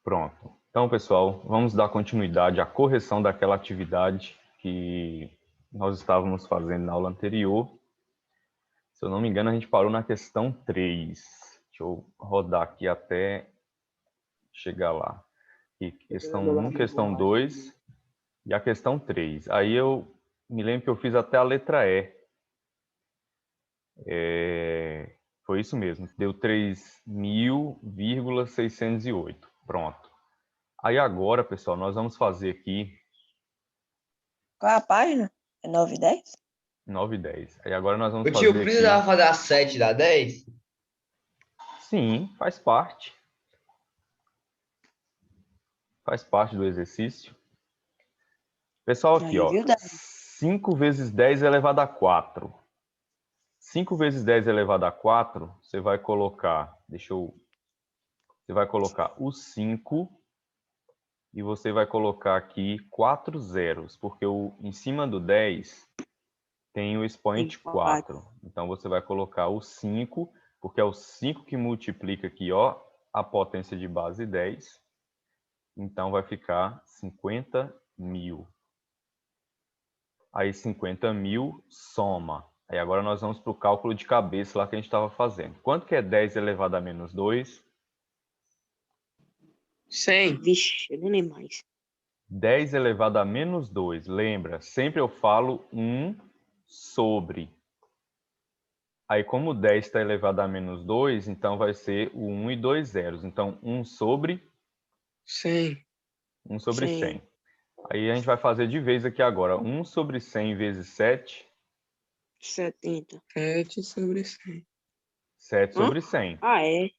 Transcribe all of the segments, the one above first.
Pronto. Então, pessoal, vamos dar continuidade à correção daquela atividade que nós estávamos fazendo na aula anterior. Se eu não me engano, a gente parou na questão 3. Deixa eu rodar aqui até chegar lá. E questão 1, questão 2 e a questão 3. Aí eu me lembro que eu fiz até a letra E. Foi isso mesmo. Deu 3.000,608. Pronto. Aí agora, pessoal, nós vamos fazer aqui... Qual é a página? É 9 e 10? 9 e 10. Aí agora nós vamos O tio fazer precisava aqui... fazer a 7 da 10? Sim, faz parte. Faz parte do exercício. Pessoal, aqui, ó. 5 vezes 10 elevado a 4. 5 vezes 10 elevado a 4, você vai colocar... Você vai colocar o 5 e você vai colocar aqui 4 zeros, porque em cima do 10 tem o expoente 4. Então, você vai colocar o 5, porque é o 5 que multiplica aqui, ó, a potência de base 10. Então, vai ficar 50.000. Aí, 50.000 soma. Aí, agora nós vamos para o cálculo de cabeça lá que a gente estava fazendo. Quanto que é 10 elevado a menos 2? 100. Vixe, eu nem lembro mais. 10 elevado a menos 2. Lembra, sempre eu falo 1 sobre. Aí, como 10 está elevado a menos 2, então vai ser o 1 e 2 zeros. Então, 1 sobre 100. 1 sobre 100. Aí, a gente vai fazer de vez aqui agora. 1 sobre 100 vezes 7. 70. 7 sobre 100. 7 sobre 100. Ah, é?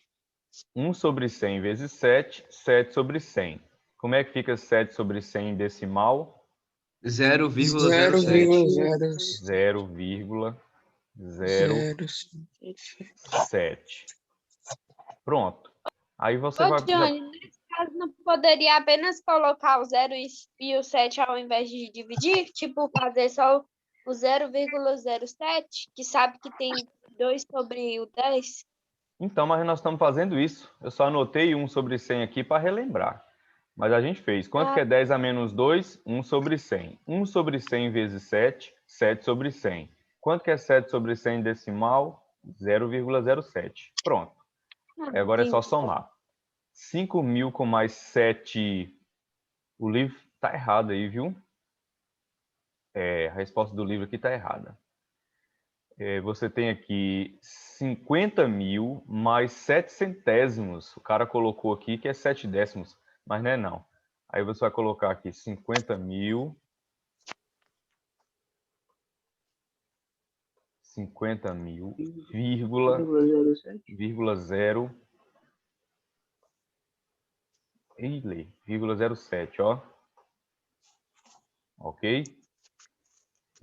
1 sobre 100 vezes 7, 7 sobre 100. Como é que fica 7 sobre 100 em decimal? 0,07. 0,07. Pronto. Aí você Ô, vai... Johnny, nesse caso não poderia apenas colocar o 0 e o 7 ao invés de dividir? Tipo, fazer só o 0,07, que sabe que tem 2 sobre o 10? Então, mas nós estamos fazendo isso. Eu só anotei 1 sobre 100 aqui para relembrar. Mas a gente fez. Quanto que é 10 a menos 2? 1 sobre 100. 1 sobre 100 vezes 7, 7 sobre 100. Quanto que é 7 sobre 100 em decimal? 0,07. Pronto. Aí agora é só somar. 5.000 com mais 7... O livro está errado aí, viu? A resposta do livro aqui está errada. Você tem aqui 50.000 mais 7 centésimos. O cara colocou aqui que é 7 décimos, mas não é não. Aí você vai colocar aqui 50.000. 50.000, vírgula 0. Vírgula 07, ó. Ok? Deixa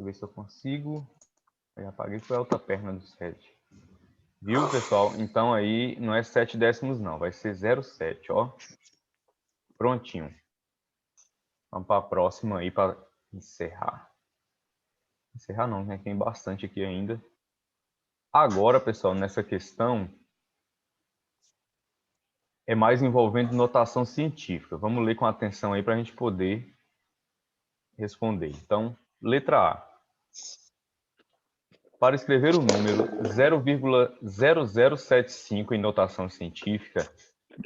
eu ver se eu consigo. Eu apaguei, foi a outra perna do 7. Viu, pessoal? Então aí não é 7 décimos não, vai ser 0,7, ó. Prontinho. Vamos para a próxima aí para encerrar. Encerrar não, né? Tem bastante aqui ainda. Agora, pessoal, nessa questão é mais envolvendo notação científica. Vamos ler com atenção aí para a gente poder responder. Então, letra A. Para escrever o número 0,0075 em notação científica,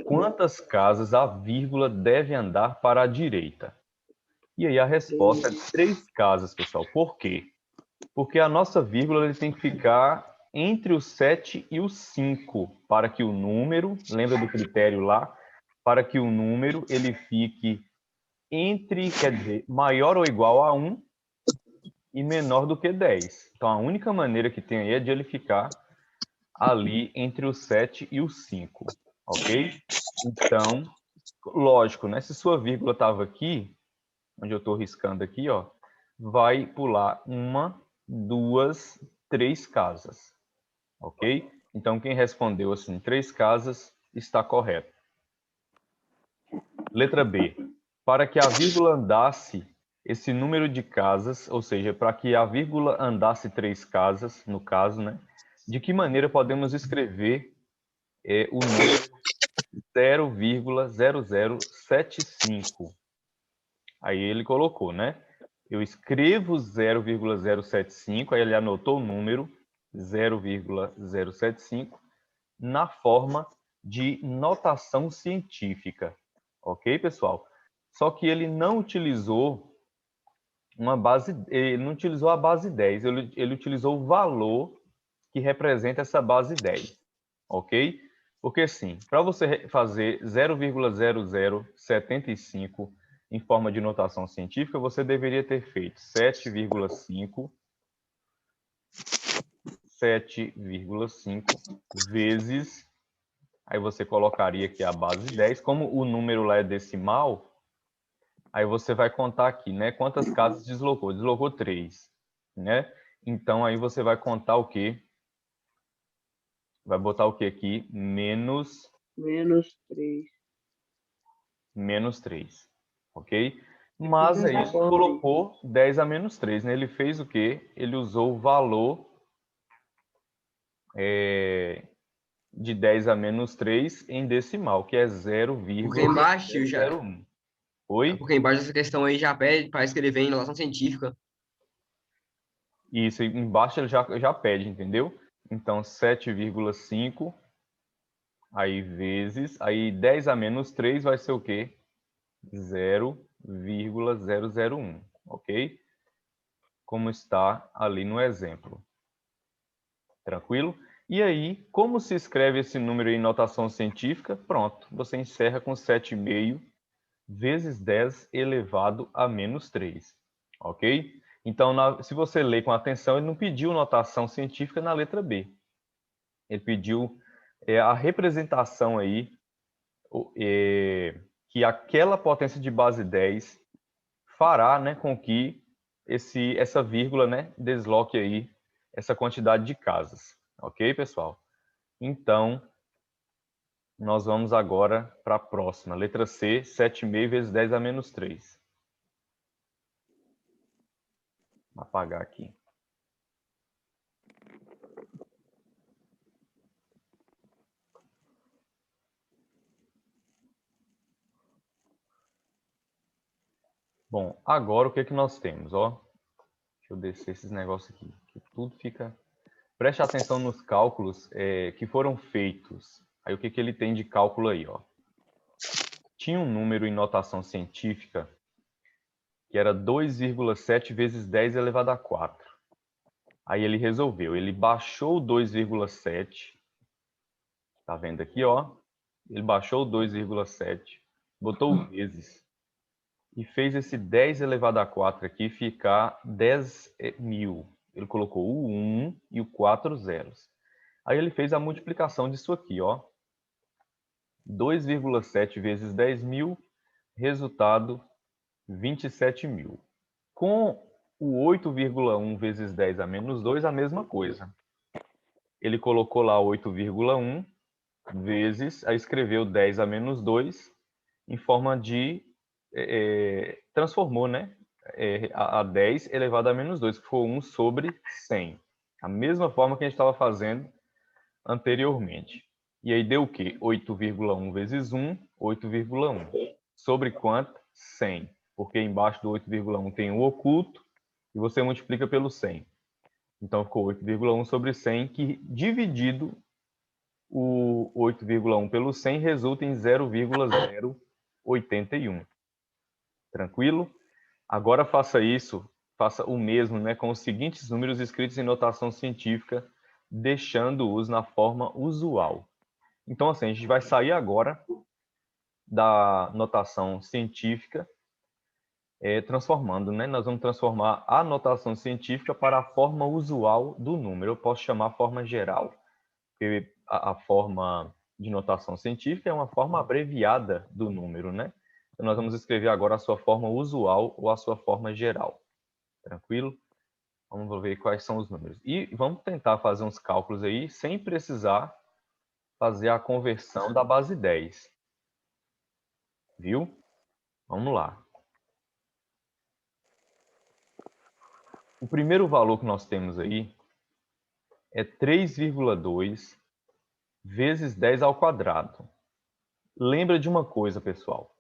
quantas casas a vírgula deve andar para a direita? E aí a resposta é 3 casas, pessoal. Por quê? Porque a nossa vírgula ele tem que ficar entre o 7 e o 5, para que o número, lembra do critério lá? Para que o número ele fique entre, quer dizer, maior ou igual a 1 e menor do que 10. Então, a única maneira que tem aí é de ele ficar ali entre o 7 e o 5, ok? Então, lógico, né? Se sua vírgula estava aqui, onde eu estou riscando aqui, ó, vai pular 1, 2, 3 casas, ok? Então, quem respondeu assim, 3 casas, está correto. Letra B. Para que a vírgula andasse esse número de casas, ou seja, para que a vírgula andasse 3 casas, no caso, né? De que maneira podemos escrever o número 0,0075. Aí ele colocou, né? Eu escrevo 0,075, aí ele anotou o número 0,075 na forma de notação científica. Ok, pessoal? Só que ele não utilizou ele não utilizou a base 10, ele utilizou o valor que representa essa base 10. Ok? Porque assim, para você fazer 0,0075 em forma de notação científica, você deveria ter feito 7,5 vezes, aí você colocaria aqui a base 10, como o número lá é decimal, aí você vai contar aqui, né? Quantas casas deslocou? Deslocou 3, né? Então aí você vai contar o quê? Vai botar o quê aqui? Menos 3. menos 3, ok? Mas aí ele colocou 10 a menos 3, né? Ele fez o quê? Ele usou o valor de 10 a menos 3 em decimal, que é Porque embaixo 0,001. Oi? Porque embaixo dessa questão aí já pede para escrever em notação científica. Isso, embaixo ele já pede, entendeu? Então, 7,5, aí vezes, aí 10 a menos 3 vai ser o quê? 0,001, ok? Como está ali no exemplo. Tranquilo? E aí, como se escreve esse número em notação científica? Pronto, você encerra com 7,5 vezes 10 elevado a menos 3, ok? Então, se você ler com atenção, ele não pediu notação científica na letra B. Ele pediu a representação aí, que aquela potência de base 10 fará, né, com que essa vírgula, né, desloque aí essa quantidade de casas. Ok, pessoal? Então, nós vamos agora para a próxima. Letra C, 7,5 vezes 10 a menos 3. Vou apagar aqui. Bom, agora o que nós temos? Ó, deixa eu descer esses negócios aqui, que tudo fica... Preste atenção nos cálculos que foram feitos. Aí o que ele tem de cálculo aí? Ó? Tinha um número em notação científica que era 2,7 vezes 10 elevado a 4. Aí ele resolveu, ele baixou o 2,7, tá vendo aqui, ó? Ele baixou o 2,7, botou vezes e fez esse 10 elevado a 4 aqui ficar 10.000. Ele colocou o 1 e o 4 zeros. Aí ele fez a multiplicação disso aqui, ó. 2,7 vezes 10.000, resultado 27.000. Com o 8,1 vezes 10 a menos 2, a mesma coisa. Ele colocou lá 8,1 vezes, aí escreveu 10 a menos 2 em forma de... transformou, né? A 10 elevado a menos 2, que foi 1 sobre 100. A mesma forma que a gente estava fazendo anteriormente. E aí deu o quê? 8,1 vezes 1, 8,1. Sobre quanto? 100. Porque embaixo do 8,1 tem o oculto, e você multiplica pelo 100. Então ficou 8,1 sobre 100, que dividido o 8,1 pelo 100 resulta em 0,081. Tranquilo? Agora faça o mesmo, né, com os seguintes números escritos em notação científica, deixando-os na forma usual. Então, assim, a gente vai sair agora da notação científica, transformando, né? Nós vamos transformar a notação científica para a forma usual do número. Eu posso chamar a forma geral, porque a forma de notação científica é uma forma abreviada do número, né? Então, nós vamos escrever agora a sua forma usual ou a sua forma geral. Tranquilo? Vamos ver quais são os números. E vamos tentar fazer uns cálculos aí, sem precisar fazer a conversão da base 10. Viu? Vamos lá. O primeiro valor que nós temos aí é 3,2 vezes 10 ao quadrado. Lembra de uma coisa, pessoal.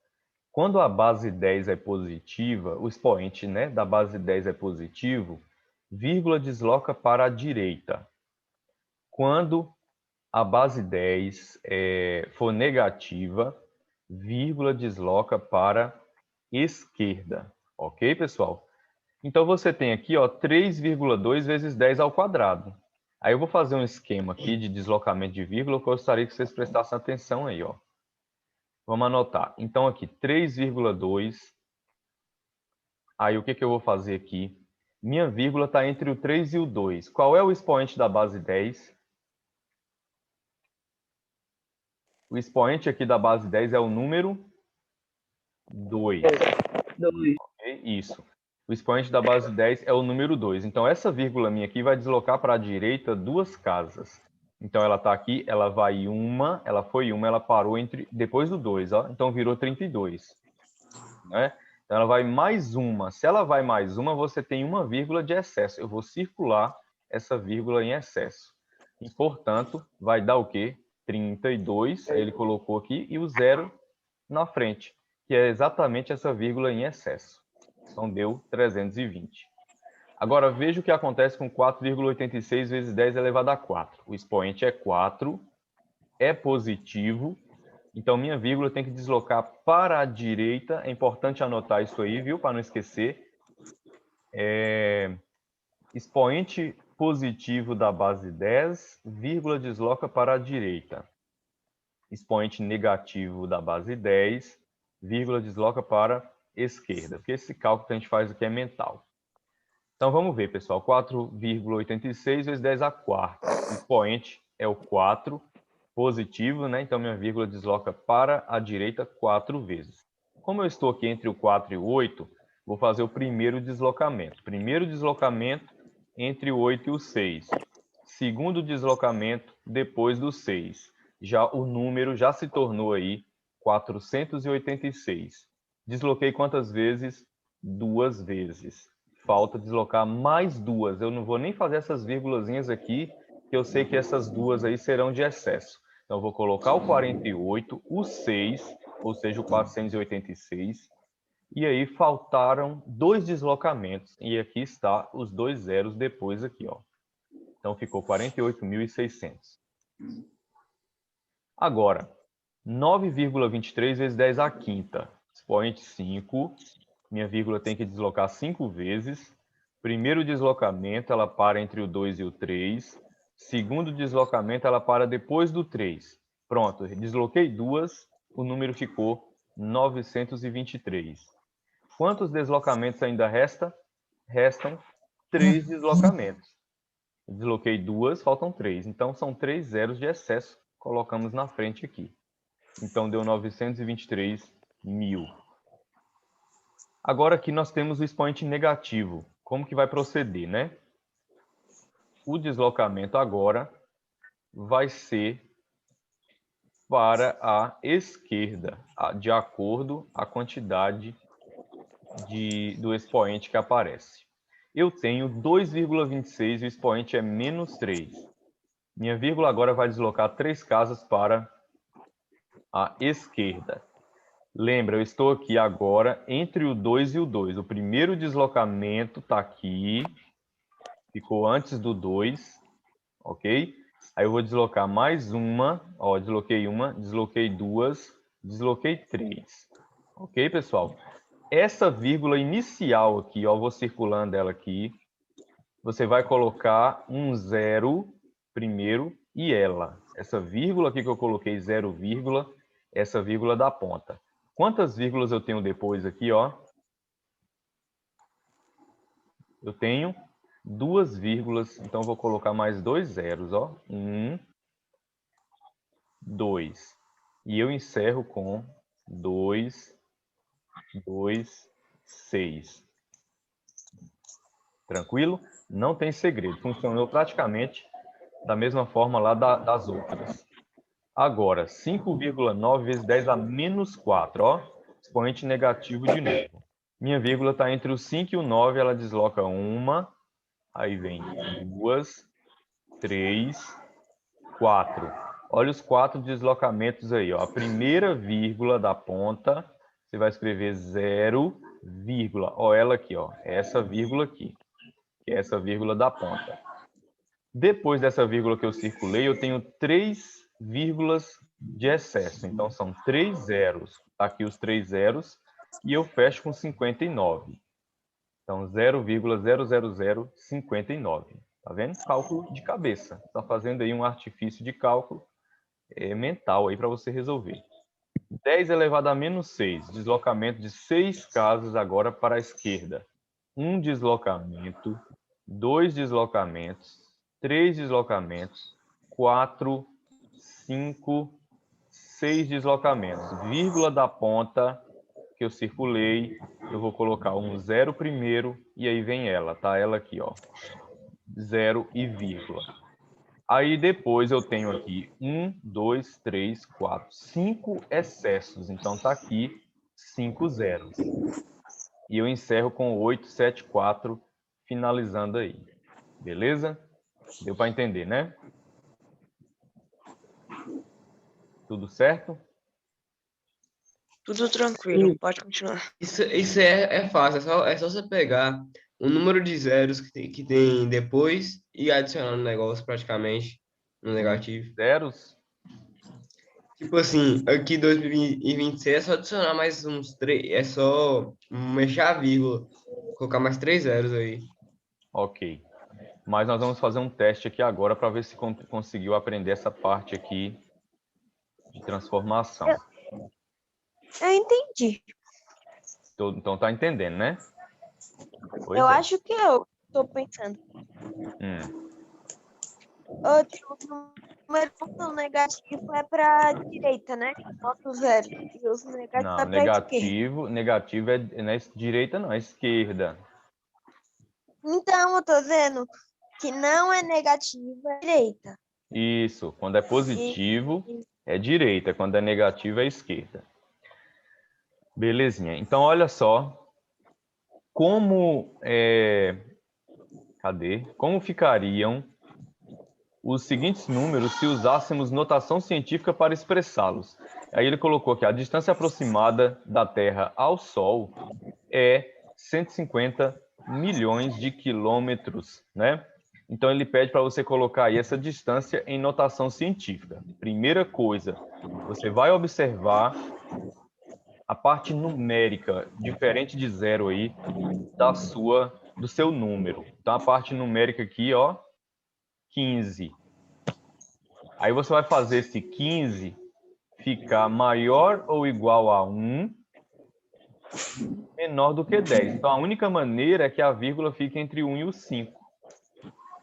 Quando a base 10 é positiva, o expoente, né, da base 10 é positivo, vírgula desloca para a direita. Quando a base 10 for negativa, vírgula desloca para esquerda. Ok, pessoal? Então, você tem aqui, ó, 3,2 vezes 10 ao quadrado. Aí eu vou fazer um esquema aqui de deslocamento de vírgula, que eu gostaria que vocês prestassem atenção aí, ó. Vamos anotar. Então, aqui, 3,2. Aí, o que que eu vou fazer aqui? Minha vírgula está entre o 3 e o 2. Qual é o expoente da base 10? O expoente aqui da base 10 é o número 2. 2. Ok? Isso. O expoente da base 10 é o número 2. Então, essa vírgula minha aqui vai deslocar para a direita 2 casas. Então, ela está aqui, ela vai uma, ela foi uma, ela parou depois do 2, ó. Então, virou 32. Né? Então, ela vai mais uma. Se ela vai mais uma, você tem uma vírgula de excesso. Eu vou circular essa vírgula em excesso. E, portanto, vai dar o quê? 32, aí ele colocou aqui, e o zero na frente, que é exatamente essa vírgula em excesso. Então, deu 320. Agora, veja o que acontece com 4,86 vezes 10 elevado a 4. O expoente é 4, é positivo, então minha vírgula tem que deslocar para a direita. É importante anotar isso aí, viu? Para não esquecer. Expoente positivo da base 10, vírgula desloca para a direita. Expoente negativo da base 10, vírgula desloca para a esquerda. Porque esse cálculo que a gente faz aqui é mental. Então, vamos ver, pessoal. 4,86 vezes 10 a quarta. O expoente é o 4, positivo, né? Então, minha vírgula desloca para a direita 4 vezes. Como eu estou aqui entre o 4 e o 8, vou fazer o primeiro deslocamento. Primeiro deslocamento entre o 8 e o 6. Segundo deslocamento depois do 6. Já o número já se tornou aí 486. Desloquei quantas vezes? 2 vezes. Falta deslocar mais 2. Eu não vou nem fazer essas vírgulazinhas aqui, que eu sei que essas 2 aí serão de excesso. Então, eu vou colocar o 48, o 6, ou seja, o 486. E aí faltaram 2 deslocamentos. E aqui está os 2 zeros depois aqui, ó. Então, ficou 48.600. Agora, 9,23 vezes 10 à quinta. Expoente 5. Minha vírgula tem que deslocar 5 vezes. Primeiro deslocamento, ela para entre o 2 e o 3. Segundo deslocamento, ela para depois do 3. Pronto, desloquei 2, o número ficou 923. Quantos deslocamentos ainda restam? Restam 3 deslocamentos. Desloquei 2, faltam 3. Então, são 3 zeros de excesso. Colocamos na frente aqui. Então, deu 923 mil. Agora aqui nós temos o expoente negativo. Como que vai proceder, né? O deslocamento agora vai ser para a esquerda, de acordo com a quantidade do expoente que aparece. Eu tenho 2,26 e o expoente é menos 3. Minha vírgula agora vai deslocar 3 casas para a esquerda. Lembra, eu estou aqui agora entre o 2 e o 2. O primeiro deslocamento está aqui, ficou antes do 2, ok? Aí eu vou deslocar mais uma, ó, desloquei uma, desloquei duas, desloquei 3. Ok, pessoal? Essa vírgula inicial aqui, ó, eu vou circulando ela aqui. Você vai colocar um zero primeiro e ela. Essa vírgula aqui que eu coloquei, 0, essa vírgula da ponta. Quantas vírgulas eu tenho depois aqui, ó? Eu tenho 2 vírgulas, então eu vou colocar mais 2 zeros, ó. 1, 2. E eu encerro com 2, 2, 6. Tranquilo? Não tem segredo. Funcionou praticamente da mesma forma lá das outras. Agora, 5,9 vezes 10 a menos 4, ó. Expoente negativo de novo. Minha vírgula está entre o 5 e o 9, ela desloca uma, aí vem 2, 3, 4. Olha os 4 deslocamentos aí, ó. A primeira vírgula da ponta, você vai escrever 0, vírgula. Ó, ela aqui, ó. Essa vírgula aqui, que é essa vírgula da ponta. Depois dessa vírgula que eu circulei, eu tenho 3 vírgulas de excesso. Então, são 3 zeros. Tá aqui os 3 zeros. E eu fecho com 59. Então, 0,00059. Tá vendo? Cálculo de cabeça. Tá fazendo aí um artifício de cálculo mental aí para você resolver. 10 elevado a menos 6. Deslocamento de 6 casas agora para a esquerda. 1 deslocamento, 2 deslocamentos, 3 deslocamentos, 4, 5, 6 deslocamentos. Vírgula da ponta que eu circulei, eu vou colocar um 0 primeiro e aí vem ela, tá? Ela aqui, ó. 0 e vírgula. Aí depois eu tenho aqui 1, 2, 3, 4, 5 excessos. Então tá aqui 5 zeros. E eu encerro com 874, finalizando aí. Beleza? Deu para entender, né? Tudo certo? Tudo tranquilo, Sim. pode continuar. Isso é fácil, é só você pegar o número de zeros que tem depois e adicionar no negócio praticamente, no negativo. Zeros? Tipo assim, aqui 2026 é só adicionar mais uns 3, é só mexer a vírgula, colocar mais 3 zeros aí. Ok. Mas nós vamos fazer um teste aqui agora para ver se conseguiu aprender essa parte aqui de transformação. Eu entendi. Então tá entendendo, né? Pois Eu é. acho que eu tô pensando. Outro número negativo é para direita, né? Nota 0. E os negativos Não, é para esquerda. negativo não é direita, não, é esquerda. Então, eu tô vendo que não é negativo, é direita. Isso, quando é positivo é direita, quando é negativo é esquerda. Belezinha. Então, olha só como como ficariam os seguintes números se usássemos notação científica para expressá-los. Aí ele colocou aqui, a distância aproximada da Terra ao Sol é 150 milhões de quilômetros, né? Então ele pede para você colocar aí essa distância em notação científica. Primeira coisa, você vai observar a parte numérica, diferente de zero aí, do seu número. Então a parte numérica aqui, ó, 15. Aí você vai fazer esse 15 ficar maior ou igual a 1, menor do que 10. Então a única maneira é que a vírgula fique entre 1 e o 5.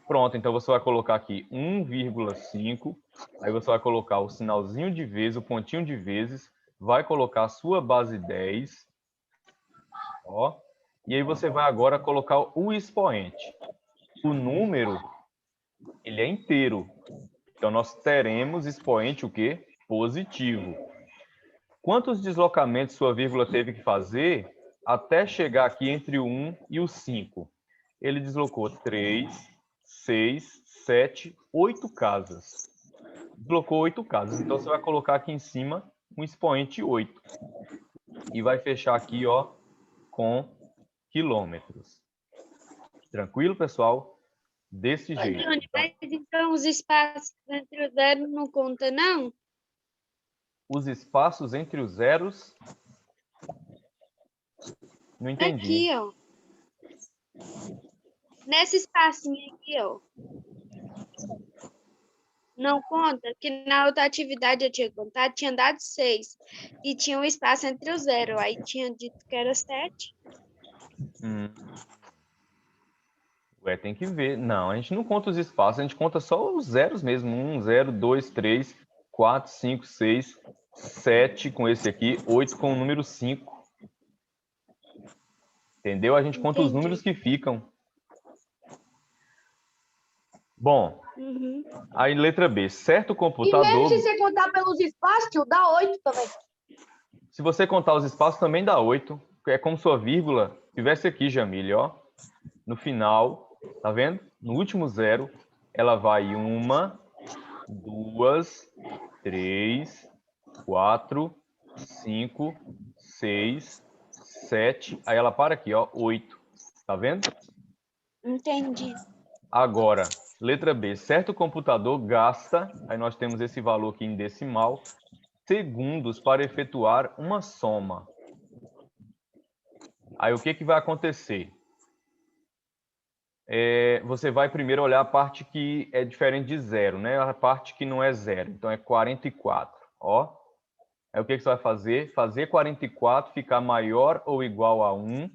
Pronto, então você vai colocar aqui 1,5, aí você vai colocar o sinalzinho de vezes, o pontinho de vezes, vai colocar a sua base 10, ó, e aí você vai agora colocar o expoente. O número, ele é inteiro, então nós teremos expoente o quê? Positivo. Quantos deslocamentos sua vírgula teve que fazer até chegar aqui entre o 1 e o 5? Ele deslocou 3, 6, 7, 8 casas. Deslocou 8 casas. Então, você vai colocar aqui em cima um expoente 8. E vai fechar aqui, ó, com quilômetros. Tranquilo, pessoal? Desse jeito. Johnny, mas então os espaços entre o zero não conta, não? Os espaços entre os zeros... Não entendi. Aqui, ó. Nesse espacinho aqui, ó. Não conta, que na outra atividade eu tinha contado, tinha dado 6. E tinha um espaço entre o zero. Aí tinha dito que era 7. Ué, tem que ver. Não, a gente não conta os espaços, a gente conta só os zeros mesmo. 1, 0, 2, 3, 4, 5, 6, 7 com esse aqui, 8 com o número 5. Entendeu? A gente conta os números que ficam. Bom, aí letra B. Certo computador... E mesmo se você contar pelos espaços, tio, dá 8 também. Se você contar os espaços, também dá 8. É como sua vírgula tivesse aqui, Jamile, ó. No final, tá vendo? No último zero, ela vai 1, 2, 3, 4, 5, 6, 7. Aí ela para aqui, ó, 8. Tá vendo? Entendi. Agora, letra B. Certo computador gasta, aí nós temos esse valor aqui em decimal, segundos para efetuar uma soma. Aí o que que vai acontecer? Você vai primeiro olhar a parte que é diferente de zero, né? A parte que não é zero. Então é 44, ó. Aí o que que você vai fazer? Fazer 44 ficar maior ou igual a 1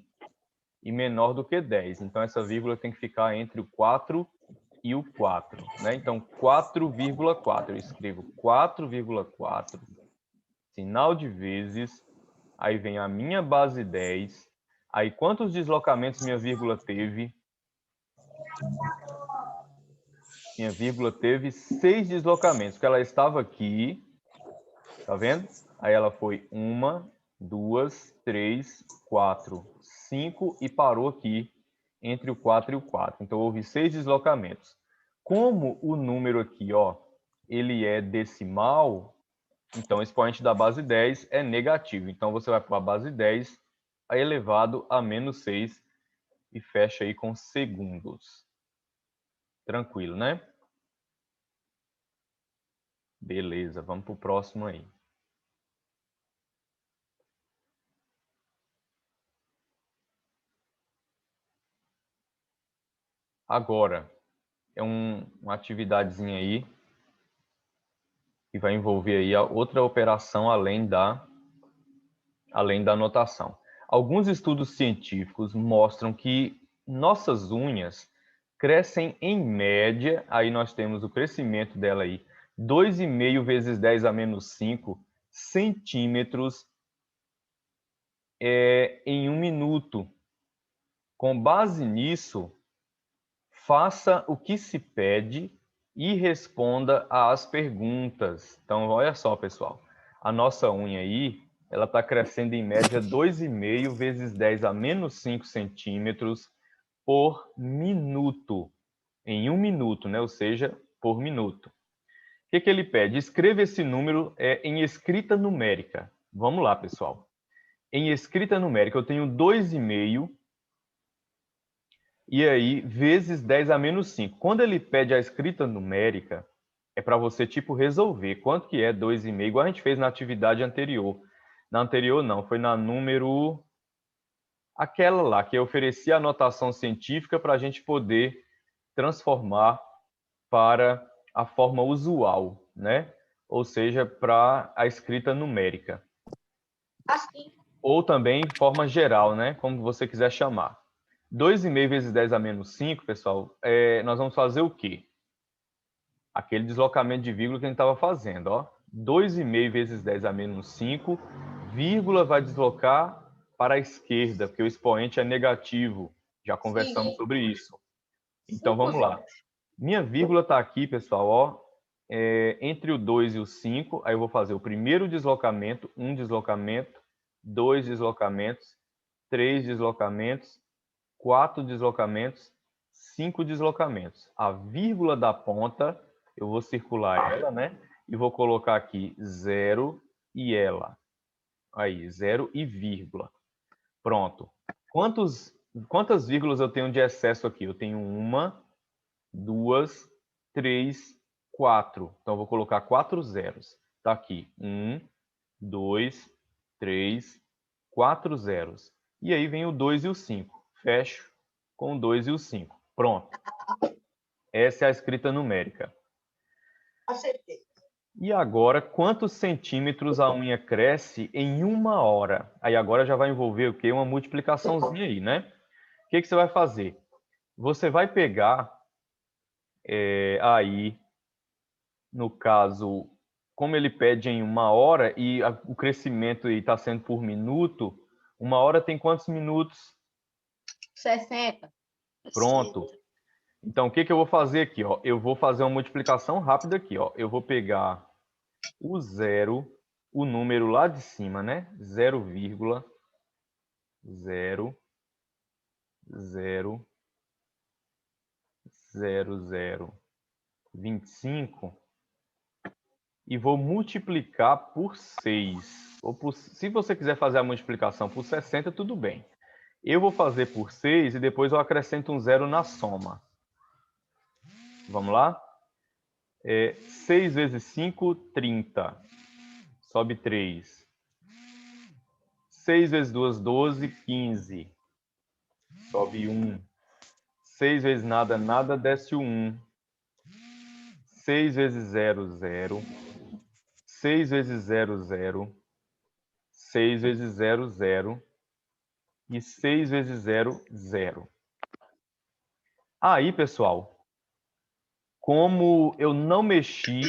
e menor do que 10. Então essa vírgula tem que ficar entre o 4 e o 4, né? Então 4,4. Eu escrevo 4,4, sinal de vezes, aí vem a minha base 10. Aí quantos deslocamentos minha vírgula teve? Minha vírgula teve 6 deslocamentos, porque ela estava aqui, tá vendo? Aí ela foi 1, 2, 3, 4, 5 e parou aqui entre o 4 e o 4. Então houve 6 deslocamentos. Como o número aqui, ó, ele é decimal, então o expoente da base 10 é negativo. Então você vai para a base 10 elevado a menos 6 e fecha aí com segundos. Tranquilo, né? Beleza, vamos para o próximo aí. Agora, é uma atividadezinha aí que vai envolver aí a outra operação além da anotação. Alguns estudos científicos mostram que nossas unhas crescem em média, aí nós temos o crescimento dela aí, 2,5 vezes 10 a menos 5 centímetros em 1 minuto. Com base nisso, faça o que se pede e responda às perguntas. Então, olha só, pessoal. A nossa unha aí, ela está crescendo em média 2,5 vezes 10 a menos 5 centímetros por minuto. Em 1 minuto, né? Ou seja, por minuto. O que ele pede? Escreva esse número em escrita numérica. Vamos lá, pessoal. Em escrita numérica, eu tenho 2,5 e aí, vezes 10 a menos 5. Quando ele pede a escrita numérica, é para você, tipo, resolver quanto que é 2,5, igual a gente fez na atividade anterior. Na anterior, não, foi na número... aquela lá, que eu ofereci a notação científica para a gente poder transformar para a forma usual, né? Ou seja, para a escrita numérica. Assim. Ou também forma geral, né? Como você quiser chamar. 2,5 vezes 10 a menos 5, pessoal, nós vamos fazer o quê? Aquele deslocamento de vírgula que a gente estava fazendo, ó. 2,5 vezes 10 a menos 5, vírgula vai deslocar para a esquerda, porque o expoente é negativo. Já conversamos sobre isso. Então, vamos lá. Minha vírgula está aqui, pessoal, ó, entre o 2 e o 5. Aí eu vou fazer o primeiro deslocamento, 1 deslocamento, 2 deslocamentos, 3 deslocamentos, 4 deslocamentos, 5 deslocamentos. A vírgula da ponta, eu vou circular ela, né? E vou colocar aqui 0 e ela. Aí, 0 e vírgula. Pronto. Quantas vírgulas eu tenho de excesso aqui? Eu tenho 1, 2, 3, 4. Então, eu vou colocar 4 zeros. Tá aqui. 1, 2, 3, 4 zeros. E aí vem o 2 e o 5. Fecho com o 2 e o 5. Pronto. Essa é a escrita numérica. Acertei. E agora, quantos centímetros a unha cresce em 1 hora? Aí agora já vai envolver o quê? Uma multiplicaçãozinha aí, né? O que você vai fazer? Você vai pegar aí, no caso, como ele pede em 1 hora e o crescimento está sendo por minuto, 1 hora tem quantos minutos? 60. Pronto. Então, o que eu vou fazer aqui? Ó? Eu vou fazer uma multiplicação rápida aqui. Ó. Eu vou pegar o zero, o número lá de cima, né? 0,000025. e vou multiplicar por 6. Se você quiser fazer a multiplicação por 60, tudo bem. Eu vou fazer por 6 e depois eu acrescento um zero na soma. Vamos lá? 6 vezes 5, 30. Sobe 3. 6 vezes 2, 12, 15. Sobe 1. 6 vezes nada, nada, desce o 1. 6 vezes 0, 0. 6 vezes 0, 0. 6 vezes 0, 0. E 6 vezes 0, 0. Aí, pessoal, como eu não mexi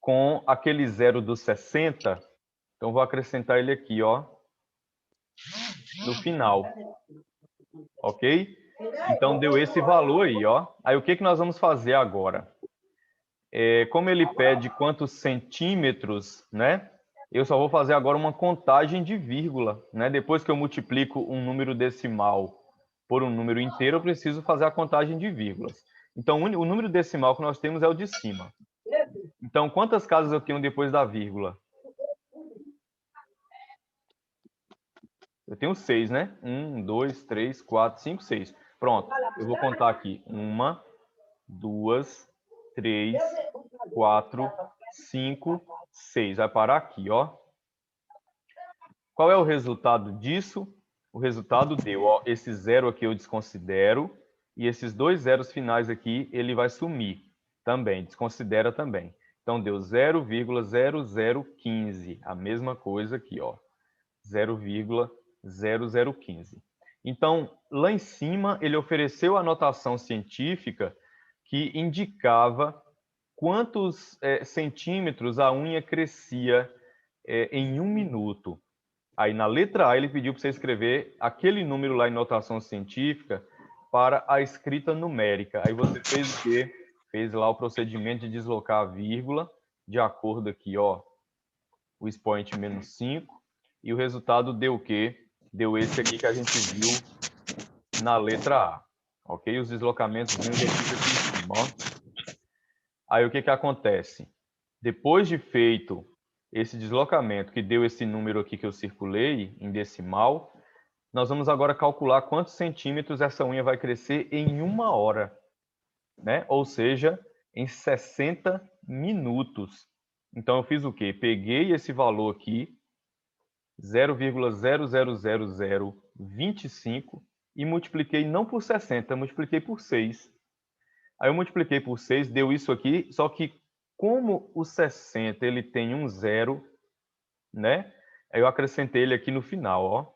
com aquele zero do 60, então vou acrescentar ele aqui, ó, no final. Ok? Então, deu esse valor aí, ó. Aí, o que nós vamos fazer agora? Como ele pede quantos centímetros, né? Eu só vou fazer agora uma contagem de vírgula, né? Depois que eu multiplico um número decimal por um número inteiro, eu preciso fazer a contagem de vírgulas. Então, o número decimal que nós temos é o de cima. Então, quantas casas eu tenho depois da vírgula? Eu tenho 6, né? 1, 2, 3, 4, 5, 6. Pronto. Eu vou contar aqui. 1, 2, 3, 4, 5, 6. Vai parar aqui, ó. Qual é o resultado disso? O resultado deu, ó, esse zero aqui eu desconsidero, e esses dois zeros finais aqui, ele vai sumir também, desconsidera também. Então, deu 0,0015, a mesma coisa aqui, ó, 0,0015. Então, lá em cima, ele ofereceu a notação científica que indicava quantos centímetros a unha crescia em 1 minuto. Aí, na letra A, ele pediu para você escrever aquele número lá em notação científica para a escrita numérica. Aí você fez o quê? Fez lá o procedimento de deslocar a vírgula, de acordo aqui, ó, o expoente -5, e o resultado deu o quê? Deu esse aqui que a gente viu na letra A. Ok? Os deslocamentos vinham aqui em cima, ó. Aí, o que acontece? Depois de feito esse deslocamento, que deu esse número aqui que eu circulei, em decimal, nós vamos agora calcular quantos centímetros essa unha vai crescer em 1 hora, né? Ou seja, em 60 minutos. Então, eu fiz o quê? Peguei esse valor aqui, 0,000025, e multipliquei não por 60, multipliquei por 6. Aí eu multipliquei por 6, deu isso aqui, só que como o 60 ele tem um zero, né? Aí eu acrescentei ele aqui no final, ó.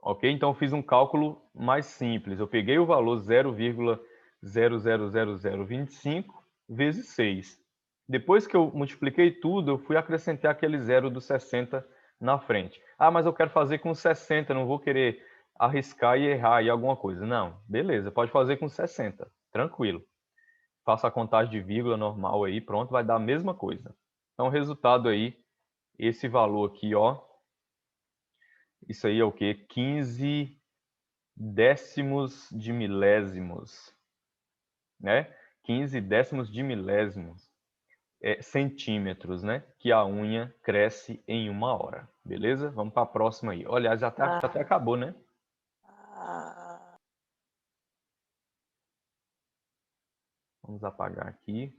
Ok? Então eu fiz um cálculo mais simples. Eu peguei o valor 0,000025 vezes 6. Depois que eu multipliquei tudo, eu fui acrescentar aquele zero do 60 na frente. Ah, mas eu quero fazer com 60, não vou querer arriscar e errar aí alguma coisa. Não, beleza, pode fazer com 60, tranquilo. Faça a contagem de vírgula normal aí, pronto, vai dar a mesma coisa. Então, o resultado aí, esse valor aqui, ó, isso aí é o quê? 15 décimos de milésimos, né? 15 décimos de milésimos, centímetros, né? Que a unha cresce em 1 hora, beleza? Vamos para a próxima aí. Olha, já até acabou, né? Vamos apagar aqui.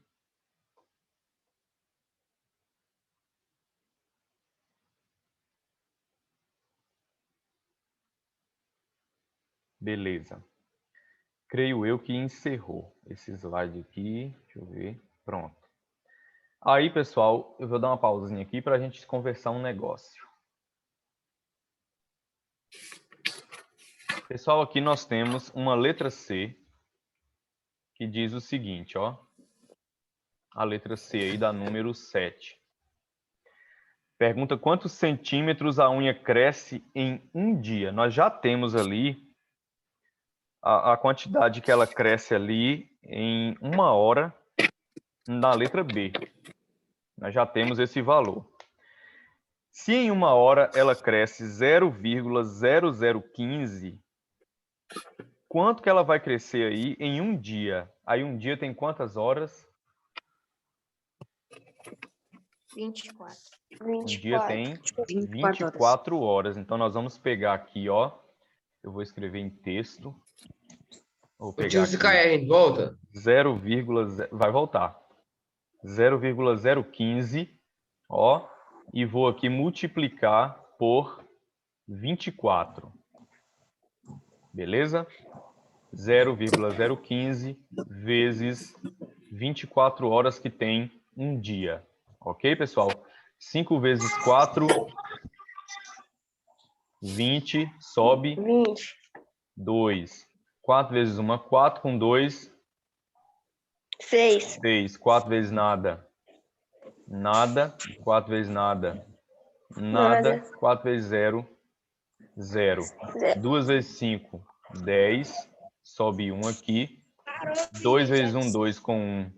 Beleza. Creio eu que encerrou esse slide aqui. Deixa eu ver. Pronto. Aí, pessoal, eu vou dar uma pausinha aqui para a gente conversar um negócio. Pessoal, aqui nós temos uma letra C que diz o seguinte, ó. A letra C aí dá número 7. Pergunta quantos centímetros a unha cresce em um dia. Nós já temos ali a quantidade que ela cresce ali em 1 hora na letra B. Nós já temos esse valor. Se em 1 hora ela cresce 0,0015, quanto que ela vai crescer aí em um dia? Aí um dia tem quantas horas? 24. Um dia tem 24 horas. 24 horas. Então, nós vamos pegar aqui, ó. Eu vou escrever em texto. Vou O pegar tio, se aqui cair, a gente volta? 0, vai voltar. 0,015, ó. E vou aqui multiplicar por 24. Beleza? 0,015 vezes 24 horas que tem um dia. Ok, pessoal? 5 vezes 4, 20, sobe 20. 2. 4 vezes 1, 4 com 2, 6. 6. 4 vezes nada, nada. 4 vezes nada, nada. 4 vezes 0, 0. 2 vezes 5, 10. Sobe 1 aqui. 2 vezes 1, 2 com 1,